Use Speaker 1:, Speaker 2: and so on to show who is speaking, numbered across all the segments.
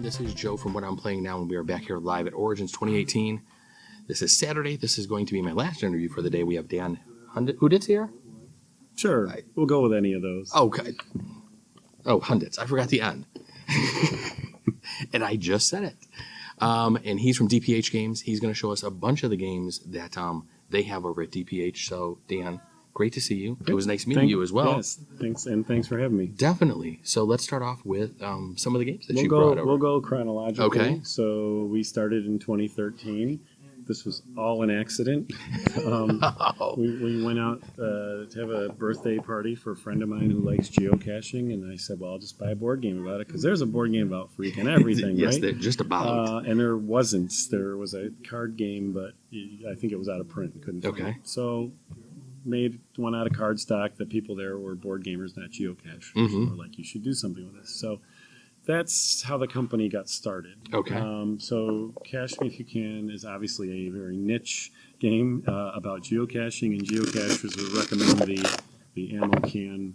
Speaker 1: This is Joe from What I'm Playing Now, and we are back here live at Origins 2018. This is Saturday. This is going to be my last interview for the day. We have Dan Hunditz here.
Speaker 2: Sure, we'll go with any of those.
Speaker 1: Okay. Oh, Hunditz. I forgot the N. And I just said it. And he's from DPH Games. He's going to show us a bunch of the games that they have over at DPH. So, Dan, great to see you. It was nice meeting you as well.
Speaker 2: Yes, thanks, and thanks for having me.
Speaker 1: Definitely. So let's start off with some of the games that you brought over.
Speaker 2: We'll go chronologically.
Speaker 1: Okay.
Speaker 2: So we started in 2013. This was all an accident. We went out to have a birthday party for a friend of mine who likes geocaching, and I said, well, I'll just buy a board game about it, because there's a board game about freaking everything,
Speaker 1: yes,
Speaker 2: right?
Speaker 1: Just about.
Speaker 2: And there wasn't. There was a card game, but I think it was out of print and couldn't find it. So made one out of cardstock. The people there were board gamers, not geocachers. They were like, you should do something with this. So that's how the company got started.
Speaker 1: Okay.
Speaker 2: So Cache Me If You Can is obviously a very niche game about geocaching, and geocachers would recommend the ammo can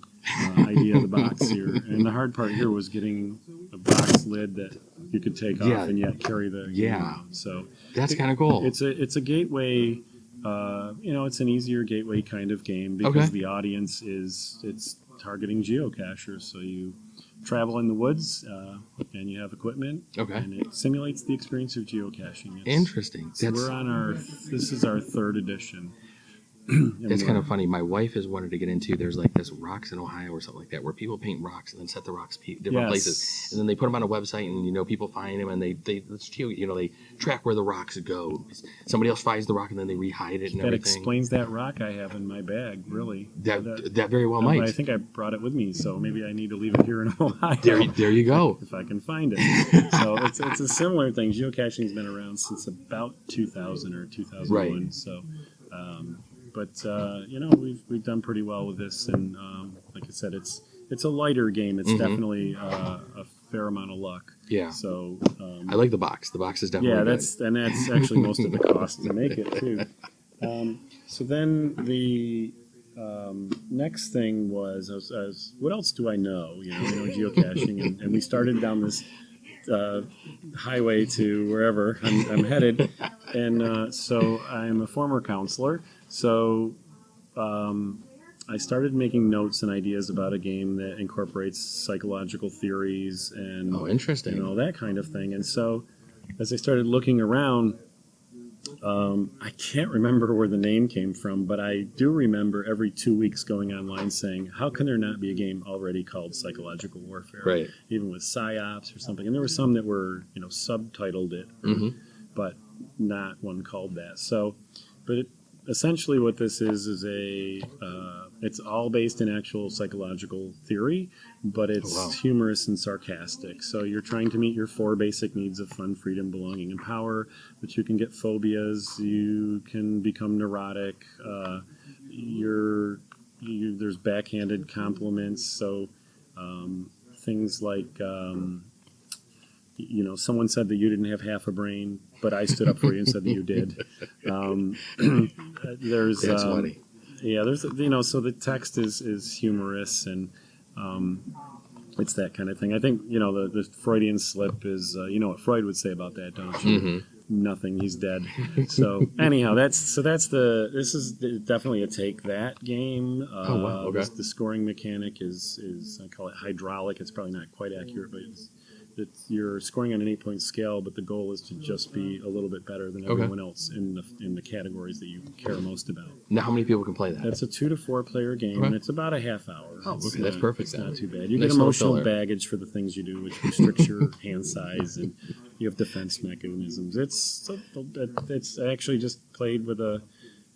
Speaker 2: idea of the box here. And the hard part here was getting a box lid that you could take off and yet carry the game out. So
Speaker 1: that's kind of cool.
Speaker 2: It's a gateway. It's an easier gateway kind of game because the audience it's targeting geocachers. So you travel in the woods and you have equipment, and it simulates the experience of geocaching.
Speaker 1: Interesting.
Speaker 2: So this is our third edition.
Speaker 1: It's kind of funny. My wife has wanted to get into. There's like this Rocks in Ohio or something like that, where people paint rocks and then set the rocks different places, and then they put them on a website, and people find them, and they track where the rocks go. Somebody else finds the rock, and then they rehide it and
Speaker 2: that
Speaker 1: everything.
Speaker 2: Explains that rock I have in my bag. Really,
Speaker 1: that very well might.
Speaker 2: I think I brought it with me, so maybe I need to leave it here in Ohio.
Speaker 1: There you go.
Speaker 2: If I can find it. So it's a similar thing. Geocaching's been around since about 2000 or 2001.
Speaker 1: Right.
Speaker 2: So. But we've done pretty well with this, and like I said, it's a lighter game. It's definitely a fair amount of luck. Yeah. So
Speaker 1: I like the box. The box is definitely good.
Speaker 2: that's actually most of the cost to make it too. So then the next thing was what else do I know? I know geocaching, and we started down this highway to wherever I'm headed, and so I'm a former counselor. So I started making notes and ideas about a game that incorporates psychological theories and
Speaker 1: interesting,
Speaker 2: that kind of thing. And so as I started looking around, I can't remember where the name came from, but I do remember every 2 weeks going online saying, how can there not be a game already called Psychological Warfare? Right. Even with PsyOps or something. And there were some that were, subtitled it, but not one called that. So, essentially what this is it's all based in actual psychological theory, but it's humorous and sarcastic. So you're trying to meet your 4 basic needs of fun, freedom, belonging, and power, but you can get phobias, you can become neurotic, there's backhanded compliments, so things like someone said that you didn't have half a brain, but I stood up for you and said that you did. That's funny. Yeah, there's so the text is humorous, and it's that kind of thing. I think the Freudian slip is what Freud would say about that, don't you? Nothing. He's dead. So anyhow, this is definitely a take that game. The scoring mechanic is I call it hydraulic. It's probably not quite accurate, but you're scoring on an 8-point scale, but the goal is to just be a little bit better than everyone else in the categories that you care most about.
Speaker 1: Now, how many people can play that?
Speaker 2: It's a 2 to 4 player game, and it's about a half hour.
Speaker 1: Oh, okay, that's perfect.
Speaker 2: It's not too bad. You get emotional baggage for the things you do, which restricts your hand size, and you have defense mechanisms. It's I actually just played with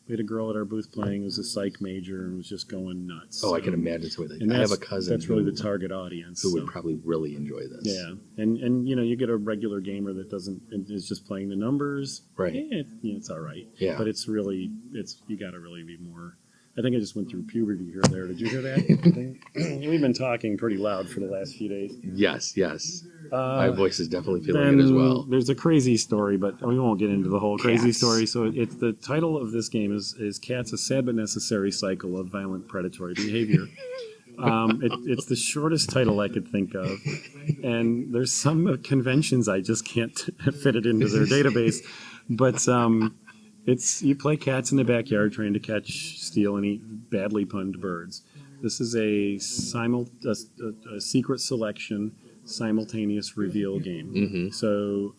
Speaker 2: we had a girl at our booth playing who was a psych major and was just going nuts.
Speaker 1: I can imagine. I have a cousin
Speaker 2: that's really the target audience
Speaker 1: who would probably really enjoy this.
Speaker 2: Yeah, and you get a regular gamer that is just playing the numbers. Right. It's all right. Yeah. But it's you got to really be more. I think I just went through puberty here or there. Did you hear that? We've been talking pretty loud for the last few days.
Speaker 1: Yes. My voice is definitely feeling it as well.
Speaker 2: There's a crazy story, but we won't get into the whole crazy story. So it's the title of this game is Cats, a Sad but Necessary Cycle of Violent Predatory Behavior. It's the shortest title I could think of, and there's some conventions I just can't fit it into their database. But it's you play cats in the backyard trying to catch, steal, and eat badly punned birds. This is a secret selection, simultaneous reveal game.
Speaker 1: Mm-hmm.
Speaker 2: So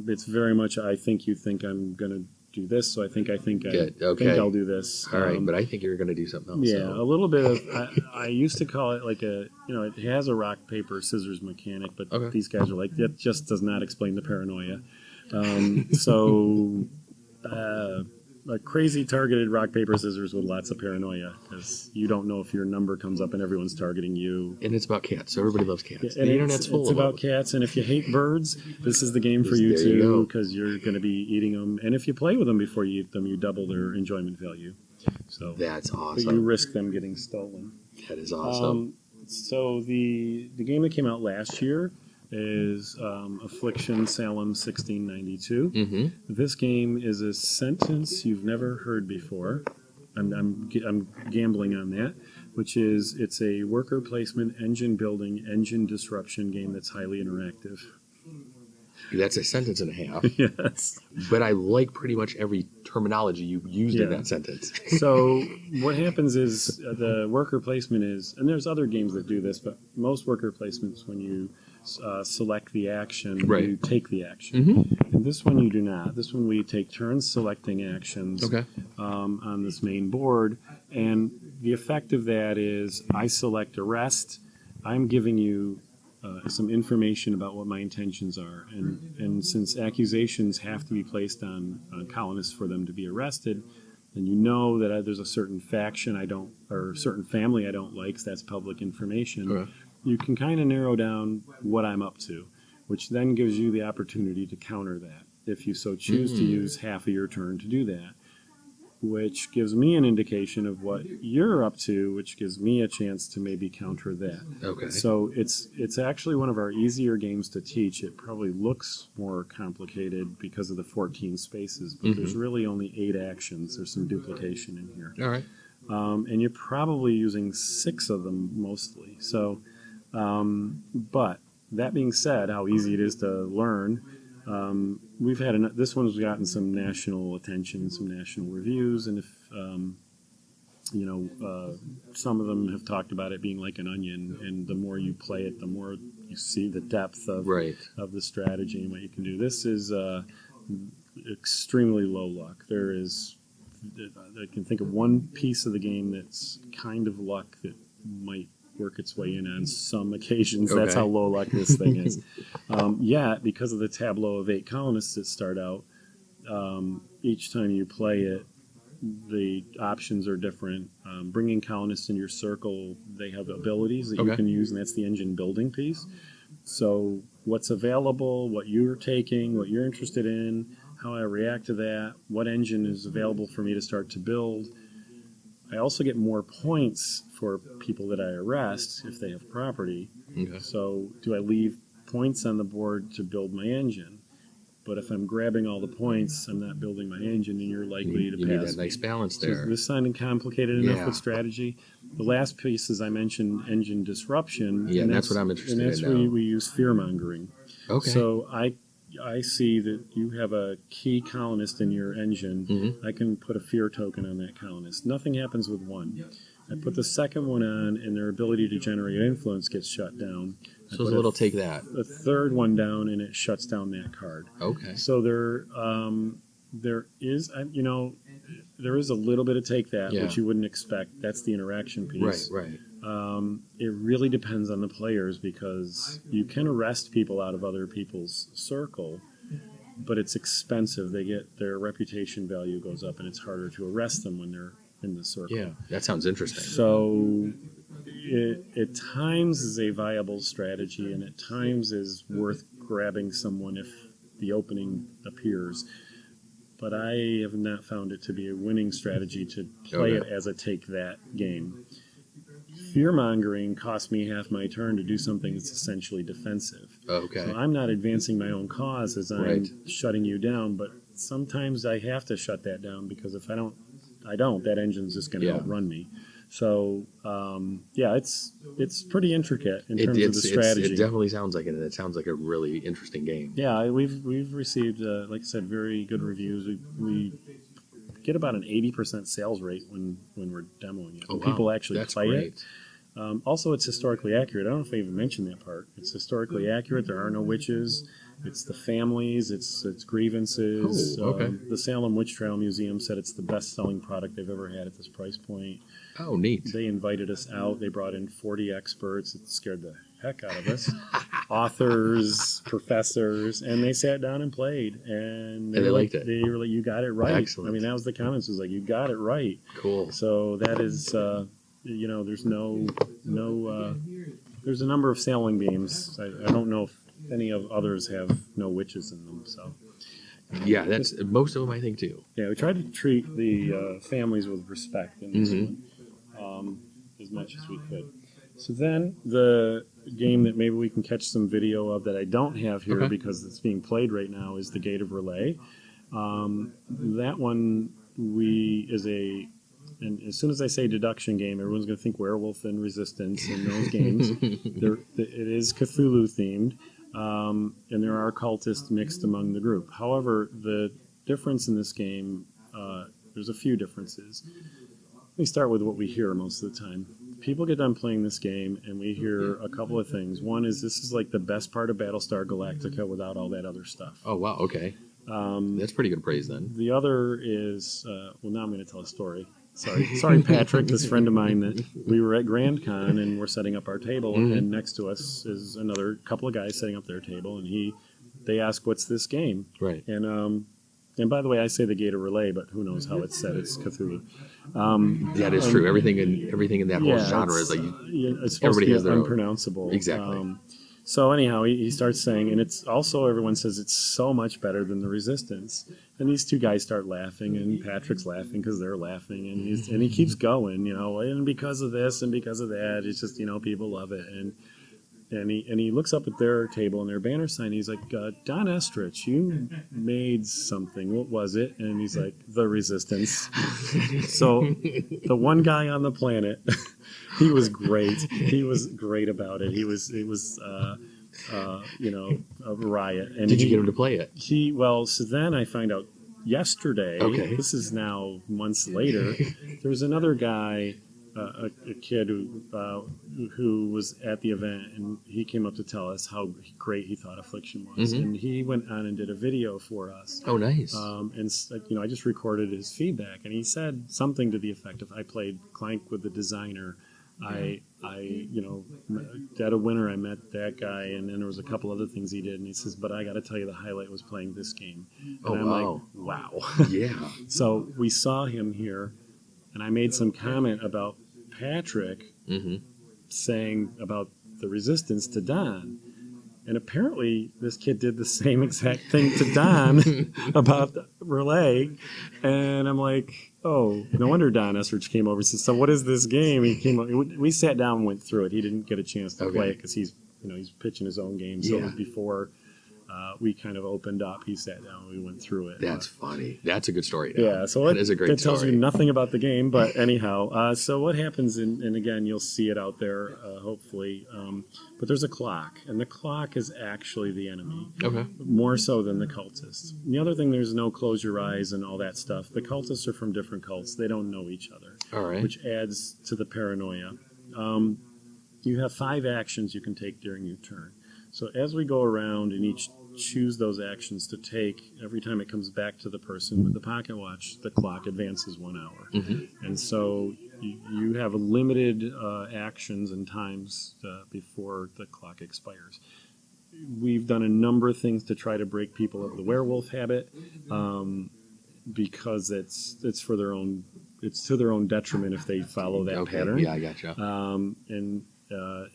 Speaker 2: it's very much I think you think I'm going to do this, so I think think I'll do this.
Speaker 1: All right, but I think you're going to do something else.
Speaker 2: Yeah, a little bit of. I used to call it like it has a rock paper scissors mechanic, but these guys are like that just does not explain the paranoia. A crazy targeted rock paper scissors with lots of paranoia because you don't know if your number comes up and everyone's targeting you.
Speaker 1: And it's about cats, so everybody loves cats.
Speaker 2: Yeah, and
Speaker 1: the internet's full
Speaker 2: it's
Speaker 1: of
Speaker 2: about cats, and if you hate birds, this is the game for you too because you're going to be eating them. And if you play with them before you eat them, you double their enjoyment value. So
Speaker 1: that's awesome.
Speaker 2: But you risk them getting stolen.
Speaker 1: That is awesome.
Speaker 2: So the game that came out last year is Affliction Salem 1692.
Speaker 1: Mm-hmm.
Speaker 2: This game is a sentence you've never heard before. I'm gambling on that, which is it's a worker placement, engine building, engine disruption game that's highly interactive.
Speaker 1: That's a sentence and a half.
Speaker 2: Yes.
Speaker 1: But I like pretty much every terminology you used in that sentence.
Speaker 2: So what happens is the worker placement is, and there's other games that do this, but most worker placements when you select the action, you take the action.
Speaker 1: Mm-hmm.
Speaker 2: And this one you do not. This one we take turns selecting actions on this main board. And the effect of that is I select arrest. I'm giving you some information about what my intentions are. And since accusations have to be placed on colonists for them to be arrested, then you know that there's a certain faction or certain family I don't like, so that's public information.
Speaker 1: Okay.
Speaker 2: You can kind of narrow down what I'm up to, which then gives you the opportunity to counter that if you so choose to use half of your turn to do that, which gives me an indication of what you're up to, which gives me a chance to maybe counter that.
Speaker 1: Okay.
Speaker 2: So it's actually one of our easier games to teach. It probably looks more complicated because of the 14 spaces, but there's really only 8 actions. There's some duplication in here.
Speaker 1: All right.
Speaker 2: And you're probably using 6 of them mostly. So, but that being said, how easy it is to learn, we've had this one's gotten some national attention, some national reviews, and if some of them have talked about it being like an onion, and the more you play it, the more you see the depth of the strategy and what you can do. This is extremely low luck. I can think of one piece of the game that's kind of luck that might work its way in on some occasions. That's how low luck this thing is. Yet, because of the tableau of 8 colonists that start out, each time you play it, the options are different. Bringing colonists in your circle, they have abilities that you can use, and that's the engine building piece. So what's available, what you're taking, what you're interested in, how I react to that, what engine is available for me to start to build. I also get more points for people that I arrest if they have property. Okay. So do I leave points on the board to build my engine? But if I'm grabbing all the points, I'm not building my engine, and you're likely to pass.
Speaker 1: You need that nice balance there.
Speaker 2: So this sounding complicated enough with strategy. The last piece, as I mentioned, engine disruption.
Speaker 1: Yeah, and that's what I'm interested in.
Speaker 2: And that's where we use fear-mongering. Okay. So I see that you have a key colonist in your engine. Mm-hmm. I can put a fear token on that colonist. Nothing happens with one. I put the second one on, and their ability to generate influence gets shut down.
Speaker 1: So it'll take that.
Speaker 2: The third one down, and it shuts down that card. Okay. So there is, there is a little bit of take that, which you wouldn't expect. That's the interaction piece. Right. It really depends on the players because you can arrest people out of other people's circle, but it's expensive. Their reputation value goes up, and it's harder to arrest them when they're in the circle.
Speaker 1: Yeah, that sounds interesting.
Speaker 2: So it at times is a viable strategy, and at times is worth grabbing someone if the opening appears. But I have not found it to be a winning strategy to play it as a take-that game. Fear-mongering cost me half my turn to do something that's essentially defensive. Okay. So I'm not advancing my own cause as I'm shutting you down, but sometimes I have to shut that down because if I don't, that engine's just going to outrun me. So yeah, it's pretty intricate in terms of the strategy.
Speaker 1: It definitely sounds like it, and it sounds like a really interesting game.
Speaker 2: Yeah, we've received, like I said, very good reviews. We get about an 80% sales rate when we're demoing it. When people actually play it. Also, it's historically accurate. I don't know if I even mentioned that part. It's historically accurate. There are no witches. It's the families. It's grievances.
Speaker 1: Oh, okay.
Speaker 2: The Salem Witch Trial Museum said it's the best-selling product they've ever had at this price point.
Speaker 1: Oh, neat.
Speaker 2: They invited us out. They brought in 40 experts. It scared the heck out of us. Authors, professors, and they sat down and played. And they
Speaker 1: liked it.
Speaker 2: They were like, you got it right.
Speaker 1: Excellent.
Speaker 2: I mean, that was the comments. It was like, you got it right.
Speaker 1: Cool.
Speaker 2: So that is... there's there's a number of sailing games. I don't know if any of others have no witches in them. So
Speaker 1: yeah, that's most of them, I think, too.
Speaker 2: yeah, we tried to treat the families with respect in this one, as much as we could. So then the game that maybe we can catch some video of that I don't have here because it's being played right now is The Gate of R'lyeh. That one and as soon as I say deduction game, everyone's going to think Werewolf and Resistance in those games. It is Cthulhu themed, and there are cultists mixed among the group. However, the difference in this game, there's a few differences. Let me start with what we hear most of the time. People get done playing this game, and we hear a couple of things. One is this is like the best part of Battlestar Galactica without all that other stuff.
Speaker 1: Oh, wow, okay. That's pretty good praise, then.
Speaker 2: The other is, well, now I'm going to tell a story. Sorry, Patrick, this friend of mine that we were at Grand Con and we're setting up our table, and next to us is another couple of guys setting up their table, and they ask, "What's this game?"
Speaker 1: Right.
Speaker 2: And by the way, I say The Gate of R'lyeh, but who knows how it's said? It's Cthulhu.
Speaker 1: That is true. Everything in that whole genre is like
Speaker 2: it's supposed to be unpronounceable.
Speaker 1: Exactly.
Speaker 2: So anyhow, he starts saying, and it's also everyone says it's so much better than the Resistance. And these two guys start laughing, and Patrick's laughing because they're laughing, and he keeps going, and because of this and because of that, it's just people love it, and he looks up at their table and their banner sign. He's like, Don Estrich, you made something. What was it? And he's like, The Resistance. So the one guy on the planet. He was great. He was great about it. It was a riot. And
Speaker 1: did you get him to play it?
Speaker 2: So then I find out yesterday. Okay. This is now months later. There was another guy, a kid who was at the event, and he came up to tell us how great he thought Affliction was, and he went on and did a video for us.
Speaker 1: Oh, nice!
Speaker 2: And I just recorded his feedback, and he said something to the effect of, "I played Clank with the designer. I at a winter I met that guy, and then there was a couple other things he did, and he says, but I got to tell you, the highlight was playing this game." And I'm like, wow.
Speaker 1: Yeah.
Speaker 2: So we saw him here, and I made some comment about Patrick saying about the Resistance to Don. And apparently this kid did the same exact thing to Don about R'lyeh. And I'm like, oh, no wonder Don Estrich came over and said, so what is this game? He came over, we sat down and went through it. He didn't get a chance to play it because he's pitching his own game. So it was before we kind of opened up. He sat down and we went through it.
Speaker 1: That's funny. That's a good story.
Speaker 2: Yeah, so that is a great story. That tells you nothing about the game, but anyhow. So what happens, and again, you'll see it out there, hopefully. But there's a clock, and the clock is actually the enemy. Okay. More so than the cultists. And the other thing, there's no close your eyes and all that stuff. The cultists are from different cults. They don't know each other. All right. Which adds to the paranoia. You have 5 actions you can take during your turn. So as we go around and each choose those actions to take, every time it comes back to the person with the pocket watch, the clock advances 1 hour. And so you have limited actions and times before the clock expires. We've done a number of things to try to break people of the werewolf habit because it's for their own, it's to their own detriment if they follow that pattern. Yeah, I gotcha.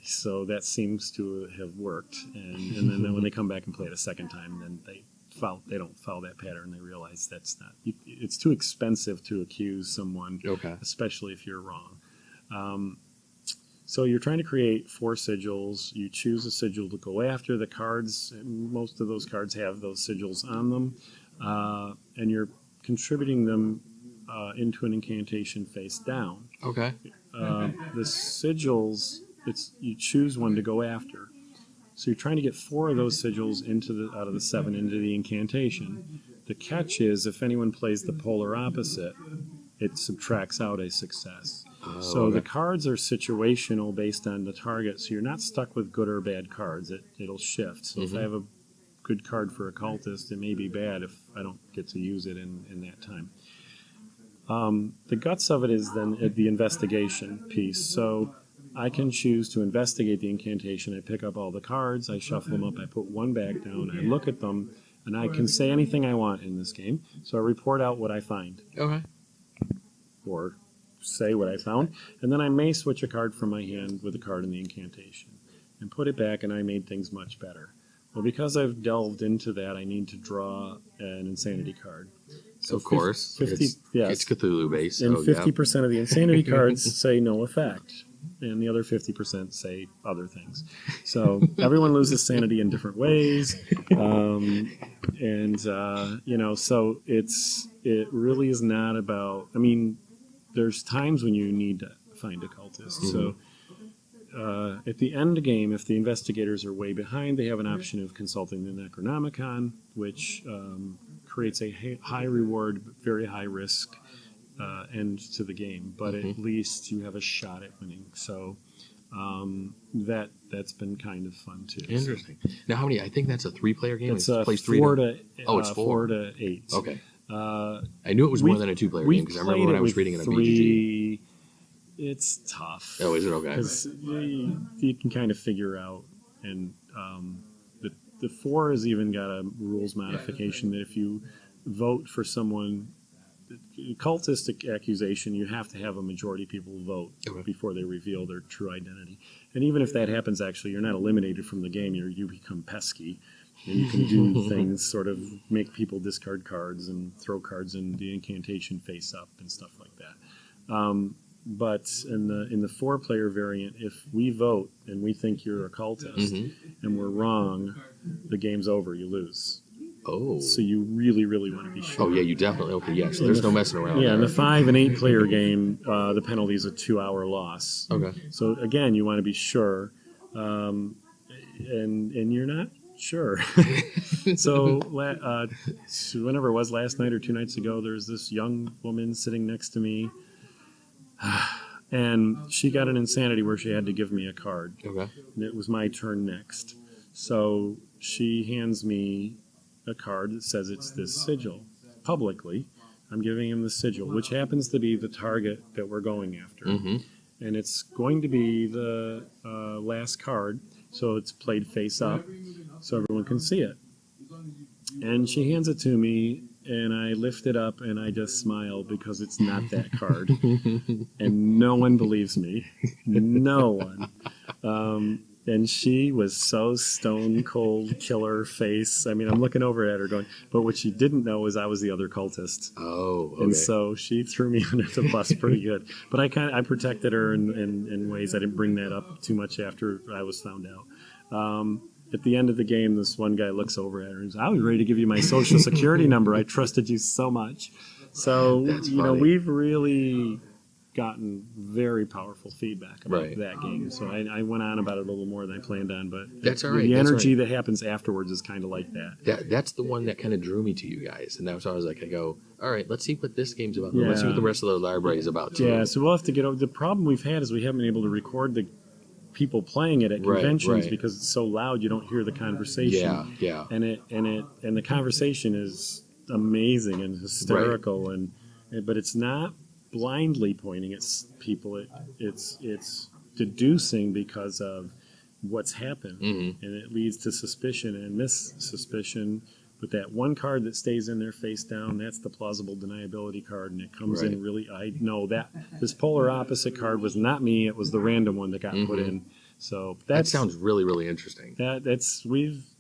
Speaker 2: So that seems to have worked, and then when they come back and play it a second time, then they don't follow that pattern. They realize that's not. It's too expensive to accuse someone, especially if you're wrong. So you're trying to create 4 sigils. You choose a sigil to go after. The cards, most of those cards have those sigils on them, and you're contributing them into an incantation face down.
Speaker 1: Okay.
Speaker 2: The sigils, you choose one to go after. So you're trying to get 4 of those sigils out of the 7 into the incantation. The catch is if anyone plays the polar opposite, it subtracts out a success. So the cards are situational based on the target, so you're not stuck with good or bad cards. It'll shift. So if I have a good card for a cultist, it may be bad if I don't get to use it in that time. The guts of it is then the investigation piece. So I can choose to investigate the incantation. I pick up all the cards, I shuffle them up, I put one back down, I look at them, and I can say anything I want in this game. So I report out what I find.
Speaker 1: Okay.
Speaker 2: Or say what I found. And then I may switch a card from my hand with a card in the incantation and put it back, and I made things much better. Well, because I've delved into that, I need to draw an insanity card. So
Speaker 1: of course.
Speaker 2: 50,
Speaker 1: it's Cthulhu based.
Speaker 2: And 50% of the insanity cards say no effect. And the other 50% say other things. So everyone loses sanity in different ways. So it really is not about, there's times when you need to find a cultist. So at the end game, if the investigators are way behind, they have an option of consulting the Necronomicon, which creates a high reward, but very high risk end to the game. But at least you have a shot at winning. So that's been kind of fun too.
Speaker 1: Interesting. Now, how many? I think that's a 3-player game.
Speaker 2: It's
Speaker 1: plays
Speaker 2: 4 to.
Speaker 1: It's
Speaker 2: 4 to 8.
Speaker 1: Okay. I knew it was more than a 2-player game because I remember when I was reading it on BGG.
Speaker 2: It's tough.
Speaker 1: Oh, is it? Okay.
Speaker 2: Because you can kind of figure out, and the 4 has even got a rules modification that if you vote for someone, cultistic accusation, you have to have a majority of people vote before they reveal their true identity. And even if that happens, actually, you're not eliminated from the game. You become pesky. And you can do things, sort of make people discard cards and throw cards in the incantation face up and stuff like that. But in the 4-player variant, if we vote and we think you're a cultist and we're wrong, the game's over. You lose.
Speaker 1: Oh.
Speaker 2: So you really, really want to be sure.
Speaker 1: Oh, yeah, you definitely. Okay, yeah, so there's no messing around.
Speaker 2: Yeah, in the 5 and 8-player game, the penalty is a 2-hour loss.
Speaker 1: Okay.
Speaker 2: So, again, you want to be sure. And you're not sure. So, whenever it was last night or 2 nights ago, there's this young woman sitting next to me. And she got an insanity where she had to give me a card.
Speaker 1: Okay.
Speaker 2: And it was my turn next. So she hands me a card that says it's this sigil. Publicly, I'm giving him the sigil, which happens to be the target that we're going after. And it's going to be the last card, so it's played face up, so everyone can see it. And she hands it to me, and I lift it up, and I just smile because it's not that card. And no one believes me. No one. And she was so stone cold killer face. I'm looking over at her going, but what she didn't know is I was the other cultist.
Speaker 1: Oh, okay.
Speaker 2: And so she threw me under the bus pretty good. But I protected her in ways. I didn't bring that up too much after I was found out. At the end of the game, this one guy looks over at her and says, I was ready to give you my social security number. I trusted you so much. So, we've really gotten very powerful feedback about that game. So I went on about it a little more than I planned on, but
Speaker 1: that's all right.
Speaker 2: The energy that happens afterwards is kind of like that.
Speaker 1: That's the one that kind of drew me to you guys. And that's why I was like, all right, let's see what this game's about. Yeah. Let's see what the rest of the library is about, too.
Speaker 2: Yeah, so we'll have to get over. The problem we've had is we haven't been able to record the people playing it at conventions because it's so loud you don't hear the conversation.
Speaker 1: Yeah.
Speaker 2: And the conversation is amazing and hysterical, but it's not blindly pointing at people. It's deducing because of what's happened, and it leads to suspicion and missuspicion. But that one card that stays in there face down, that's the plausible deniability card, and it comes in really. I know that this polar opposite card was not me; it was the random one that got put in. So
Speaker 1: that sounds really, really interesting.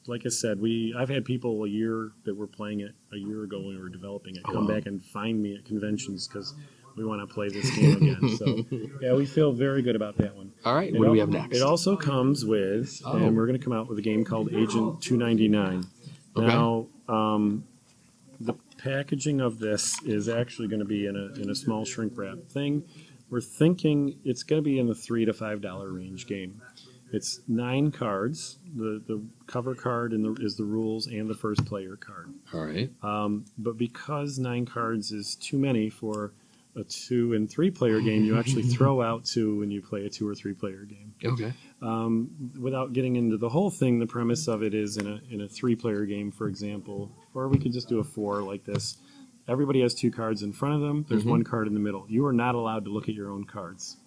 Speaker 2: Like I said, I've had people a year that were playing it a year ago when we were developing it come back and find me at conventions because we want to play this game again. So, yeah, we feel very good about that one.
Speaker 1: All right, what do we have next?
Speaker 2: It also comes with, and we're going to come out with a game called Agent 299. Okay. Now, the packaging of this is actually going to be in a small shrink wrap thing. We're thinking it's going to be in the $3 to $5 range game. It's 9 cards. The cover card is the rules and the first player card.
Speaker 1: All right.
Speaker 2: But because 9 cards is too many for a 2 and 3 player game, you actually throw out 2 when you play a 2 or 3 player game.
Speaker 1: Okay.
Speaker 2: Without getting into the whole thing, the premise of it is in a 3 player game, for example, or we could just do a 4 like this. Everybody has 2 cards in front of them. There's 1 card in the middle. You are not allowed to look at your own cards.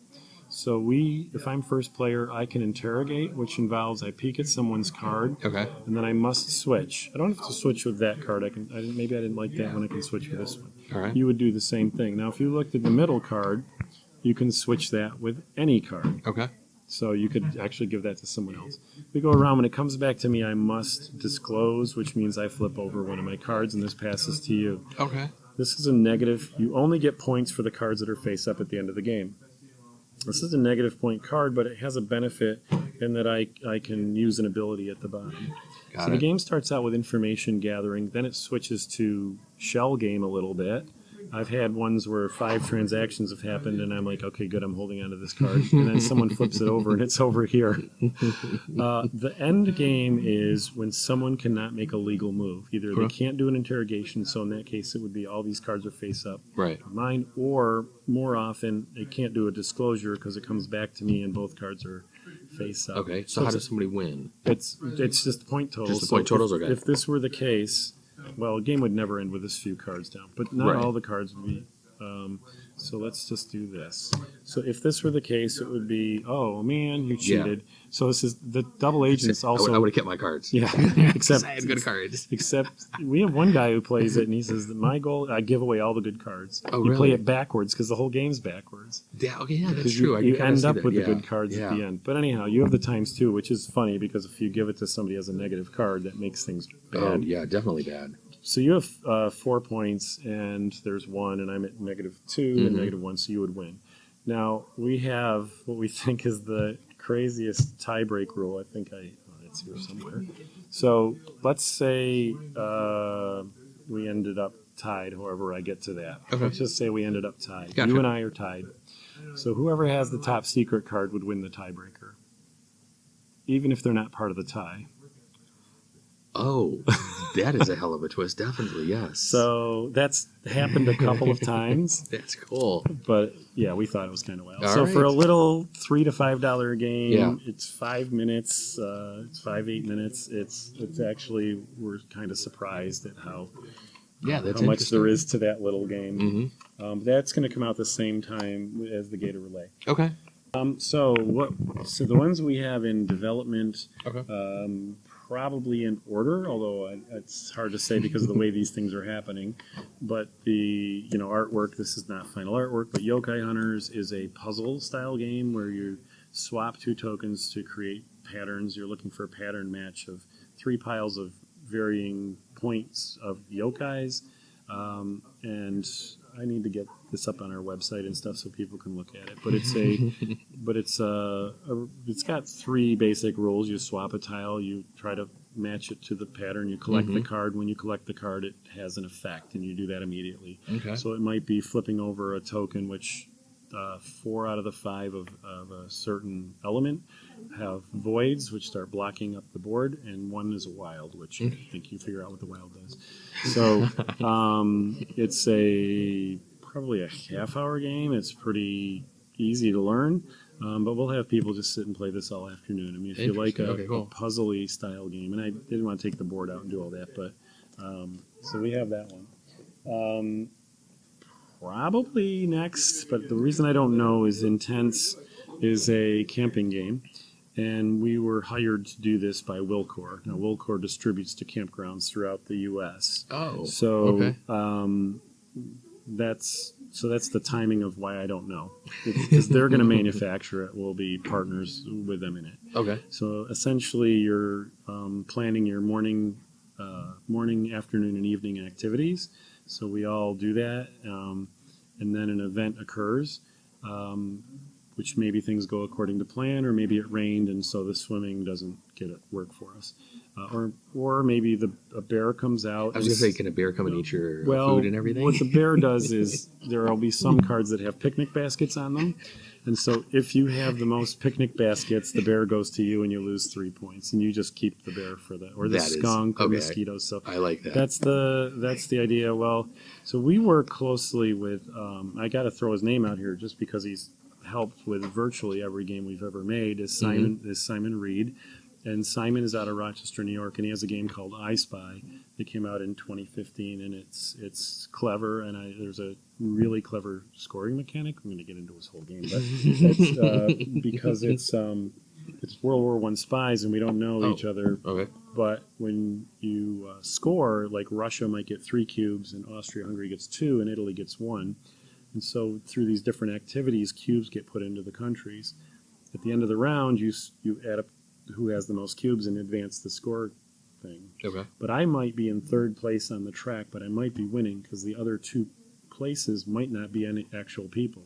Speaker 2: So if I'm first player, I can interrogate, which involves I peek at someone's card,
Speaker 1: Okay.
Speaker 2: and then I must switch. I don't have to switch with that card. Maybe I didn't like that one. I can switch with this one.
Speaker 1: All right.
Speaker 2: You would do the same thing. Now, if you looked at the middle card, you can switch that with any card.
Speaker 1: Okay.
Speaker 2: So you could actually give that to someone else. We go around. When it comes back to me, I must disclose, which means I flip over one of my cards, and this passes to you.
Speaker 1: Okay.
Speaker 2: This is a negative. You only get points for the cards that are face up at the end of the game. This is a negative point card, but it has a benefit in that I can use an ability at the bottom.
Speaker 1: Got
Speaker 2: So
Speaker 1: it.
Speaker 2: the game starts out with information gathering, then it switches to shell game a little bit. I've had ones where 5 transactions have happened, and I'm like, okay, good, I'm holding onto this card. And then someone flips it over, and it's over here. The end game is when someone cannot make a legal move. Either they can't do an interrogation, so in that case, it would be all these cards are face up.
Speaker 1: Right.
Speaker 2: Mine, or more often, they can't do a disclosure because it comes back to me, and both cards are face up.
Speaker 1: Okay. So how does somebody win?
Speaker 2: It's just point totals.
Speaker 1: Just the point totals, okay.
Speaker 2: If this were the case, well, a game would never end with this few cards down, but not
Speaker 1: Right.
Speaker 2: all the cards would be. So let's just do this. So if this were the case, it would be, oh man, you cheated. So this is the double agents also.
Speaker 1: I would have kept my cards.
Speaker 2: Yeah, except
Speaker 1: I had good cards.
Speaker 2: Except we have one guy who plays it, and he says that my goal, I give away all the good cards.
Speaker 1: Oh,
Speaker 2: you
Speaker 1: really?
Speaker 2: play it backwards because the whole game's backwards.
Speaker 1: Yeah. Okay. Yeah, that's
Speaker 2: Because
Speaker 1: true.
Speaker 2: you
Speaker 1: I kinda
Speaker 2: end
Speaker 1: see
Speaker 2: up
Speaker 1: that.
Speaker 2: with
Speaker 1: Yeah.
Speaker 2: the good cards at the end. But anyhow, you have the times 2, which is funny because if you give it to somebody as a negative card, that makes things bad.
Speaker 1: Oh, yeah, definitely bad.
Speaker 2: So you have 4 points, and there's 1, and I'm at -2 and -1, so you would win. Now, we have what we think is the craziest tie-break rule. I think it's here somewhere. So let's say we ended up tied, however I get to that.
Speaker 1: Okay.
Speaker 2: Let's just say we ended up tied.
Speaker 1: Gotcha.
Speaker 2: You and I are tied. So whoever has the top secret card would win the tiebreaker, even if they're not part of the tie.
Speaker 1: Oh, that is a hell of a twist. Definitely, yes.
Speaker 2: So that's happened a couple of times,
Speaker 1: That's cool.
Speaker 2: but yeah, we thought it was kind of wild.
Speaker 1: All
Speaker 2: So for a
Speaker 1: right.
Speaker 2: little $3 to $5 game,
Speaker 1: Yeah.
Speaker 2: it's 5 minutes. It's 8 minutes. It's actually, we're kind of surprised at how
Speaker 1: That's
Speaker 2: much there
Speaker 1: interesting.
Speaker 2: is to that little game.
Speaker 1: Mm-hmm.
Speaker 2: That's going to come out the same time as the DPH GateofR'lyeh.
Speaker 1: Okay.
Speaker 2: So the ones we have in development,
Speaker 1: Okay.
Speaker 2: probably in order, although it's hard to say because of the way these things are happening. But the artwork, this is not final artwork, but Yokai Hunters is a puzzle style game where you swap 2 tokens to create patterns. You're looking for a pattern match of 3 piles of varying points of yokais, and I need to get this up on our website and stuff so people can look at it. But it's got 3 basic rules. You swap a tile, you try to match it to the pattern, you collect the card. When you collect the card, it has an effect, and you do that immediately.
Speaker 1: Okay.
Speaker 2: So it might be flipping over a token, which 4 out of the 5 of a certain element have voids, which start blocking up the board, and 1 is a wild, which I think you figure out what the wild does. So it's probably a half-hour game. It's pretty easy to learn, but we'll have people just sit and play this all afternoon. I mean, if you like a puzzly style game, and I didn't want to take the board out and do all that, but so we have that one. Probably next, but the reason I don't know is Intense is a camping game, and we were hired to do this by Wilcor. Now, Wilcor distributes to campgrounds throughout the U.S.
Speaker 1: Oh.
Speaker 2: So that's the timing of why I don't know, because they're going to manufacture it. We'll be partners with them in it.
Speaker 1: Okay.
Speaker 2: So essentially, you're planning your morning, afternoon, and evening activities. So we all do that, and then an event occurs, which maybe things go according to plan, or maybe it rained and so the swimming doesn't work for us. or maybe a bear comes out.
Speaker 1: I was going to say, can a bear come and eat your
Speaker 2: Well,
Speaker 1: food and everything?
Speaker 2: what the bear does is there will be some cards that have picnic baskets on them. And so if you have the most picnic baskets, the bear goes to you and you lose 3 points. And you just keep the bear for that. Or the skunk or mosquitoes. So
Speaker 1: I like that.
Speaker 2: That's the idea. Well, so we work closely with, I got to throw his name out here just because he's helped with virtually every game we've ever made, is Simon Reed. And Simon is out of Rochester, New York, and he has a game called I Spy that came out in 2015, and it's clever, and there's a really clever scoring mechanic. I'm going to get into his whole game, but it's, because it's World War I spies, and we don't know each other.
Speaker 1: Okay.
Speaker 2: But when you score, like Russia might get 3 cubes, and Austria-Hungary gets 2, and Italy gets 1. And so through these different activities, cubes get put into the countries. At the end of the round, you add up who has the most cubes and advance the score thing.
Speaker 1: Okay.
Speaker 2: But I might be in third place on the track, but I might be winning because the other 2 places might not be any actual people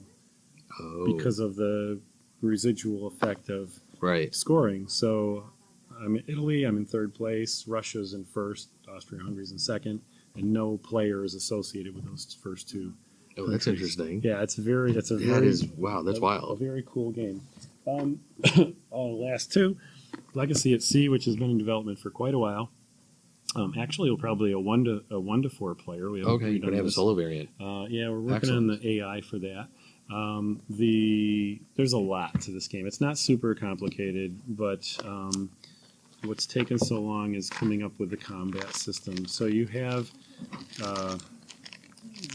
Speaker 2: because of the residual effect of scoring. So I'm in Italy, I'm in third place, Russia's in first, Austria-Hungary's in second, and no player is associated with those first 2.
Speaker 1: Oh, that's interesting.
Speaker 2: Yeah, that's
Speaker 1: wow, that's wild.
Speaker 2: A very cool game. Last 2. Legacy at Sea, which has been in development for quite a while. Actually, probably a 1 to 4 player.
Speaker 1: You're going to have a solo variant.
Speaker 2: Yeah, we're working on the AI for that. There's a lot to this game. It's not super complicated, but what's taken so long is coming up with the combat system. So you have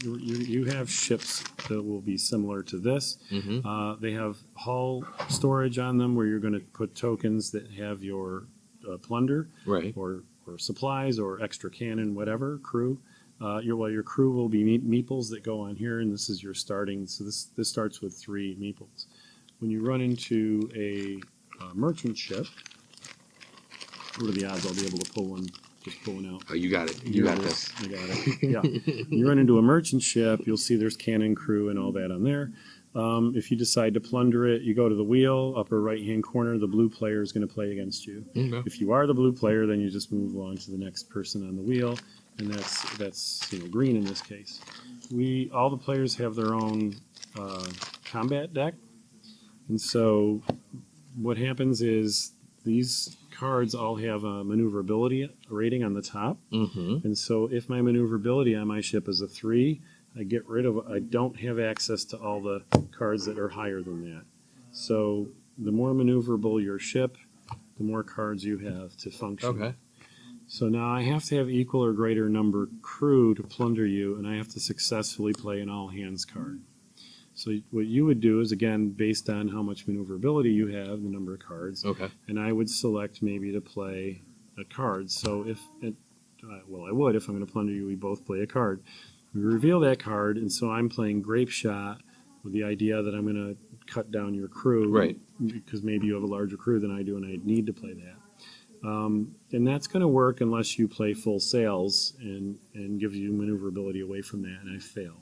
Speaker 2: you have ships that will be similar to this. Mm-hmm. They have hull storage on them where you're going to put tokens that have your plunder, or supplies, or extra cannon, whatever, crew. Your crew will be meeples that go on here, and this is your starting. So this starts with 3 meeples. When you run into a merchant ship, what are the odds I'll be able to pull one? Just pulling out.
Speaker 1: Oh, you got it. You got this.
Speaker 2: I got it. Yeah. You run into a merchant ship, you'll see there's cannon, crew, and all that on there. If you decide to plunder it, you go to the wheel, upper right-hand corner, the blue player is going to play against you. Okay. If you are the blue player, then you just move along to the next person on the wheel, and that's green in this case. All the players have their own combat deck, and so what happens is these cards all have a maneuverability rating on the top, and so if my maneuverability on my ship is a 3, I don't have access to all the cards that are higher than that. So the more maneuverable your ship, the more cards you have to function. Okay. So now I have to have equal or greater number crew to plunder you, and I have to successfully play an all-hands card. So what you would do is, again, based on how much maneuverability you have, the number of cards, and I would select maybe to play a card. So I would, if I'm going to plunder you, we both play a card. We reveal that card, and so I'm playing Grape Shot with the idea that I'm going to cut down your crew, because maybe you have a larger crew than I do, and I need to play that. And that's going to work unless you play Full Sails and gives you maneuverability away from that, and I fail.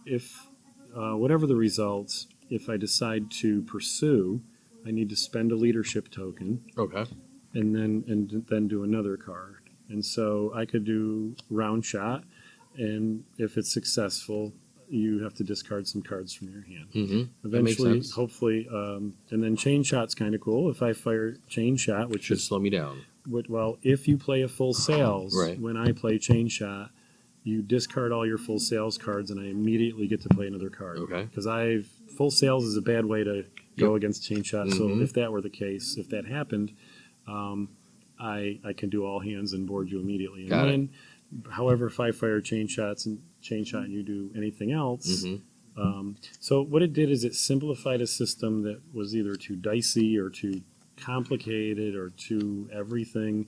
Speaker 2: If whatever the results, if I decide to pursue, I need to spend a leadership token. Okay. And then do another card. And so I could do Round Shot, and if it's successful, you have to discard some cards from your hand. Mm-hmm. Eventually, hopefully, and then Chain Shot's kind of cool. If I fire Chain Shot, which
Speaker 1: should slow me down.
Speaker 2: Well, if you play a Full Sails, when I play Chain Shot, you discard all your Full Sails cards, and I immediately get to play another card. Okay. Because Full Sails is a bad way to go against Chain Shot. Mm-hmm. So if that were the case, if that happened, I can do all hands and board you immediately and win. However, if I fire Chain Shot and you do anything else, so what it did is it simplified a system that was either too dicey or too complicated or too everything,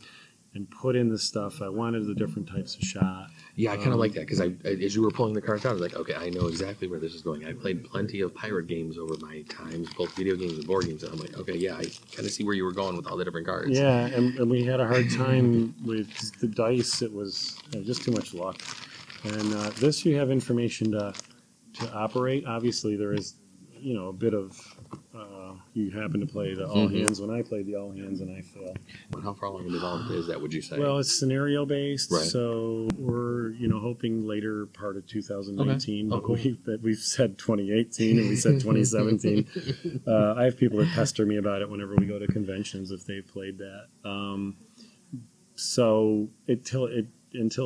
Speaker 2: and put in the stuff. I wanted the different types of shot. Yeah, I kind of like that because as you were pulling the cards out, I was like, okay, I know exactly where this is going. I played plenty of pirate games over my times, both video games and board games, and I'm like, okay, yeah, I kind of see where you were going with all the different cards. Yeah, and we had a hard time with the dice. It was just too much luck. And this, you have information to operate. Obviously, there is, a bit of you happen to play the all hands when I played the all hands and I fail.
Speaker 1: But how far along in development is that, would you say?
Speaker 2: Well, it's scenario based,
Speaker 1: Right.
Speaker 2: so we're hoping later part of 2019.
Speaker 1: Okay. Oh,
Speaker 2: But
Speaker 1: cool.
Speaker 2: we've said 2018 and we said 2017. I have people that pester me about it whenever we go to conventions if they've played that. So until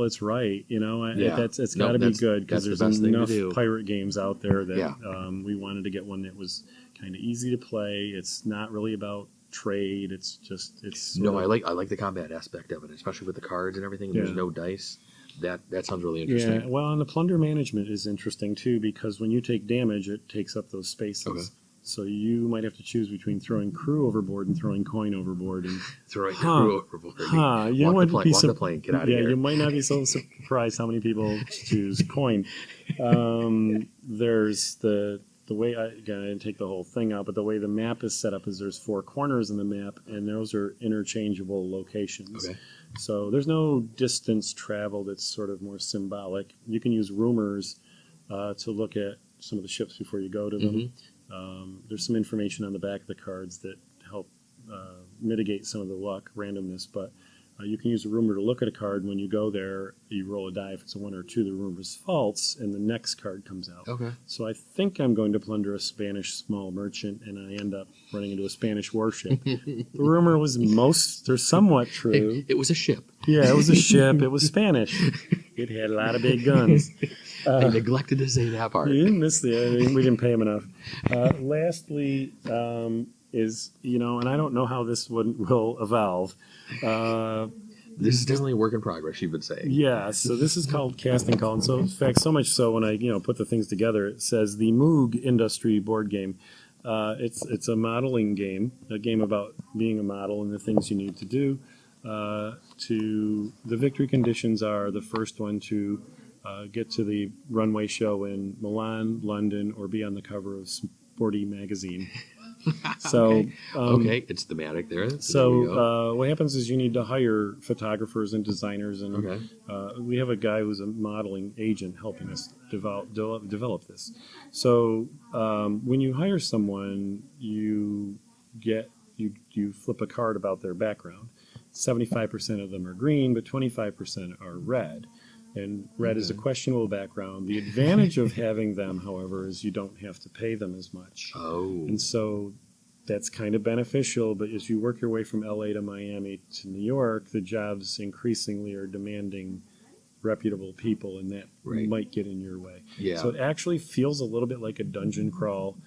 Speaker 2: it's right,
Speaker 1: Yeah.
Speaker 2: it's got to be good because
Speaker 1: that's
Speaker 2: there's
Speaker 1: the best thing to
Speaker 2: enough
Speaker 1: do.
Speaker 2: pirate games out there that
Speaker 1: Yeah.
Speaker 2: we wanted to get one that was kind of easy to play. It's not really about trade. It's
Speaker 1: No, I like the combat aspect of it, especially with the cards and everything.
Speaker 2: Yeah.
Speaker 1: There's no dice. That sounds really interesting.
Speaker 2: Yeah, well, and the plunder management is interesting too because when you take damage, it takes up those spaces.
Speaker 1: Okay.
Speaker 2: So you might have to choose between throwing crew overboard and throwing coin overboard. And
Speaker 1: Throwing the crew overboard.
Speaker 2: you
Speaker 1: Walk
Speaker 2: wouldn't be
Speaker 1: the plane. Get out of
Speaker 2: yeah,
Speaker 1: here.
Speaker 2: you might not be so surprised how many people choose coin. There's the way I didn't take the whole thing out, but the way the map is set up is there's 4 corners in the map, and those are interchangeable locations.
Speaker 1: Okay.
Speaker 2: So there's no distance traveled. It's sort of more symbolic. You can use rumors to look at some of the ships before you go to them. There's some information on the back of the cards that help mitigate some of the luck, randomness, but you can use a rumor to look at a card. When you go there, you roll a die. If it's a 1 or 2, the rumor is false, and the next card comes out.
Speaker 1: Okay.
Speaker 2: So I think I'm going to plunder a Spanish small merchant, and I end up running into a Spanish warship. The rumor was somewhat true.
Speaker 1: It was a ship.
Speaker 2: Yeah, it was a ship. It was Spanish. It had a lot of big guns.
Speaker 1: I neglected to say that part.
Speaker 2: You didn't miss we didn't pay him enough. Lastly, is and I don't know how this will evolve.
Speaker 1: This is definitely a work in progress, you would say.
Speaker 2: Yeah, so this is called Casting Call, and so in fact, so much so when I put the things together, it says the Moog Industry board game. It's a modeling game, a game about being a model and the things you need to do. The victory conditions are the first one to get to the runway show in Milan, London, or be on the cover of Sporty magazine. So
Speaker 1: okay, it's thematic there. There we
Speaker 2: So
Speaker 1: go.
Speaker 2: what happens is you need to hire photographers and designers, and
Speaker 1: Okay.
Speaker 2: we have a guy who's a modeling agent helping us develop this. So when you hire someone, you flip a card about their background. 75% of them are green, but 25% are red. And red is a questionable background. The advantage of having them, however, is you don't have to pay them as much.
Speaker 1: Oh.
Speaker 2: And so that's kind of beneficial, but as you work your way from LA to Miami to New York, the jobs increasingly are demanding reputable people, and that
Speaker 1: Right.
Speaker 2: might get in your way.
Speaker 1: Yeah.
Speaker 2: So it actually feels a little bit like a dungeon crawl,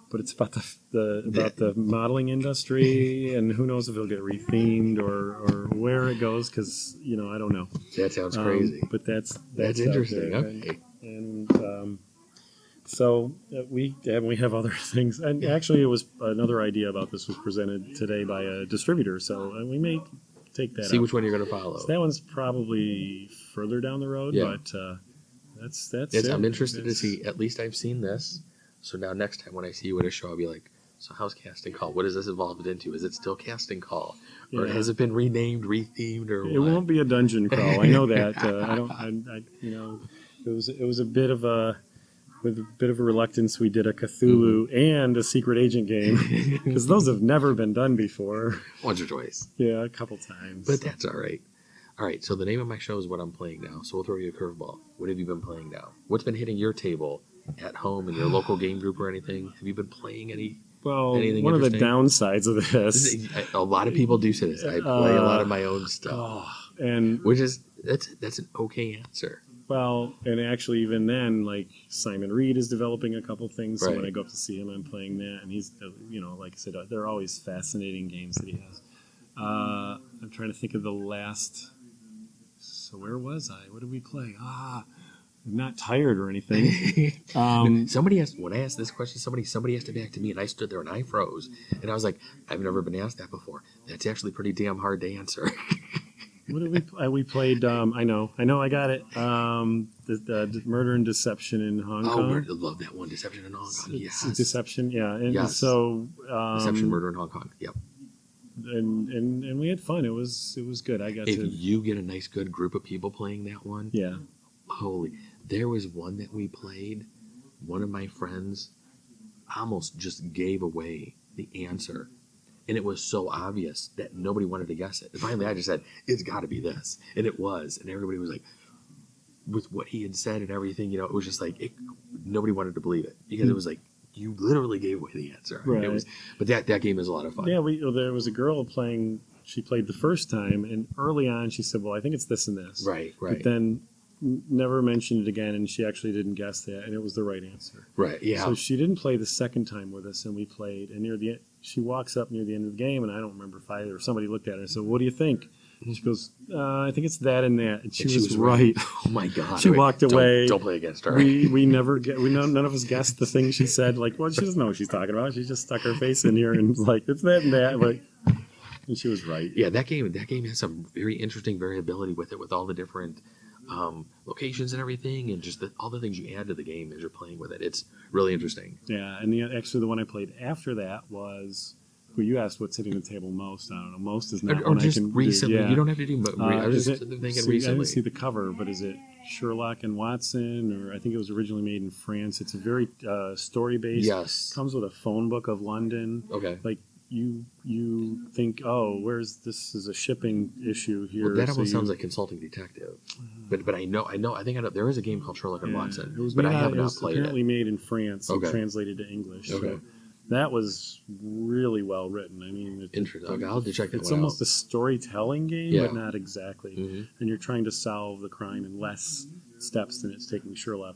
Speaker 2: but it's about the modeling industry, and who knows if it'll get rethemed or where it goes, because I don't know.
Speaker 1: That sounds crazy.
Speaker 2: But that's
Speaker 1: interesting.
Speaker 2: out there.
Speaker 1: Okay.
Speaker 2: And so we have other things, and actually, it was another idea about this was presented today by a distributor. So we may take that.
Speaker 1: See
Speaker 2: up.
Speaker 1: which one you're going to follow.
Speaker 2: So that one's probably further down the road,
Speaker 1: Yeah.
Speaker 2: but that's it.
Speaker 1: I'm interested to see. At least I've seen this. So now next time when I see you at a show, I'll be like, so how's Casting Call? What has this evolved into? Is it still Casting Call? Or
Speaker 2: Yeah.
Speaker 1: has it been renamed, rethemed, or
Speaker 2: It
Speaker 1: what?
Speaker 2: won't be a dungeon crawl. I know that. It was a bit of a reluctance. We did a Cthulhu and a secret agent game because those have never been done before.
Speaker 1: Once or twice.
Speaker 2: Yeah, a couple times.
Speaker 1: But that's all right. All right, so the name of my show is What I'm Playing Now. So we'll throw you a curveball. What have you been playing now? What's been hitting your table at home in your local game group or anything? Have you been playing anything
Speaker 2: one of the
Speaker 1: interesting?
Speaker 2: downsides of this,
Speaker 1: A lot of people do say this. I play a lot of my own stuff,
Speaker 2: and
Speaker 1: which is that's an okay answer.
Speaker 2: and actually even then, like Simon Reed is developing a couple things. So when
Speaker 1: Right.
Speaker 2: I go up to see him, I'm playing that, and he's like I said, they're always fascinating games that he has. I'm trying to think of the last. So where was I? What did we play? I'm not tired or anything.
Speaker 1: Somebody asked when I asked this question. Somebody asked it back to me, and I stood there and I froze. And I was like, I've never been asked that before. That's actually pretty damn hard to answer.
Speaker 2: What did we play? We played. I know, I got it. The Murder and Deception in Hong Kong.
Speaker 1: I love that one. Deception in Hong Kong. Yes.
Speaker 2: It's Deception, yeah. And
Speaker 1: Yes.
Speaker 2: so
Speaker 1: Deception, Murder in Hong Kong. Yep.
Speaker 2: and we had fun. It was good. I got
Speaker 1: If
Speaker 2: to.
Speaker 1: you get a nice, good group of people playing that one,
Speaker 2: Yeah.
Speaker 1: holy! There was one that we played. One of my friends almost just gave away the answer. And it was so obvious that nobody wanted to guess it. And finally, I just said, it's got to be this. And it was. And everybody was like, with what he had said and everything, you know, it was just like, nobody wanted to believe it. Because it was like, you literally gave away the answer.
Speaker 2: Right.
Speaker 1: It was, but that game is a lot of fun.
Speaker 2: Yeah, there was a girl playing, she played the first time, and early on she said, well, I think it's this and this.
Speaker 1: Right.
Speaker 2: But then never mentioned it again, and she actually didn't guess that, and it was the right answer.
Speaker 1: Right, yeah.
Speaker 2: So she didn't play the second time with us, and we played, and she walks up near the end of the game, and I don't remember if somebody looked at her and said, what do you think? And she goes, I think it's that and that. And she was right.
Speaker 1: Oh my God.
Speaker 2: She walked away.
Speaker 1: Don't play against her.
Speaker 2: None of us guessed the thing she said. Like, well, she doesn't know what she's talking about. She just stuck her face in here and was like, it's that and that. Like, and she was right.
Speaker 1: Yeah, that game has some very interesting variability with it, with all the different locations and everything, and just all the things you add to the game as you're playing with it. It's really interesting.
Speaker 2: Yeah, and actually the one I played after that was, well, you asked what's hitting the table most. I don't know. Most is not
Speaker 1: or
Speaker 2: one
Speaker 1: just
Speaker 2: I can
Speaker 1: recently.
Speaker 2: do. Yeah.
Speaker 1: You don't have to do. I was just thinking recently.
Speaker 2: I didn't see the cover, but is it Sherlock and Watson? Or I think it was originally made in France. It's a very story based.
Speaker 1: Yes.
Speaker 2: Comes with a phone book of London.
Speaker 1: Okay.
Speaker 2: Like you think, oh, this is a shipping issue here.
Speaker 1: Well, that almost sounds like Consulting Detective. But I know. I think there is a game called Sherlock and Watson.
Speaker 2: But I have
Speaker 1: not played it.
Speaker 2: Apparently made in France and
Speaker 1: Okay.
Speaker 2: translated to English.
Speaker 1: Okay.
Speaker 2: So that was really well written. I mean,
Speaker 1: Interesting. Okay, I'll have to check that one out.
Speaker 2: It's almost a storytelling game,
Speaker 1: Yeah.
Speaker 2: but not exactly.
Speaker 1: Mm-hmm.
Speaker 2: And you're trying to solve the crime in less steps than it's taking Sherlock,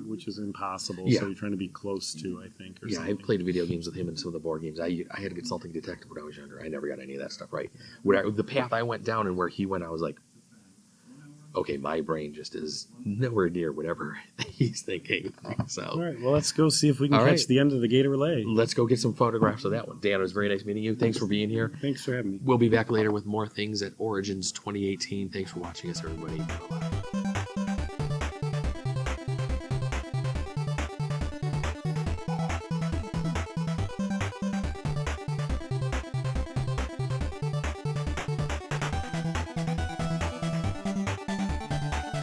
Speaker 2: which is impossible.
Speaker 1: Yeah.
Speaker 2: So you're trying to be close to, I think. Or
Speaker 1: Yeah,
Speaker 2: something.
Speaker 1: I've played video games with him and some of the board games. I had a Consulting Detective when I was younger. I never got any of that stuff right. The path I went down and where he went, I was like, okay, my brain just is nowhere near whatever he's thinking. So,
Speaker 2: All right, well, let's go see if we can
Speaker 1: All
Speaker 2: catch
Speaker 1: right.
Speaker 2: the end of the GateofR'lyeh.
Speaker 1: let's go get some photographs of that one. Dan, it was very nice meeting you. Thanks for being here.
Speaker 2: Thanks for having me.
Speaker 1: We'll be back later with more things at Origins 2018. Thanks for watching us, everybody. Bye-bye.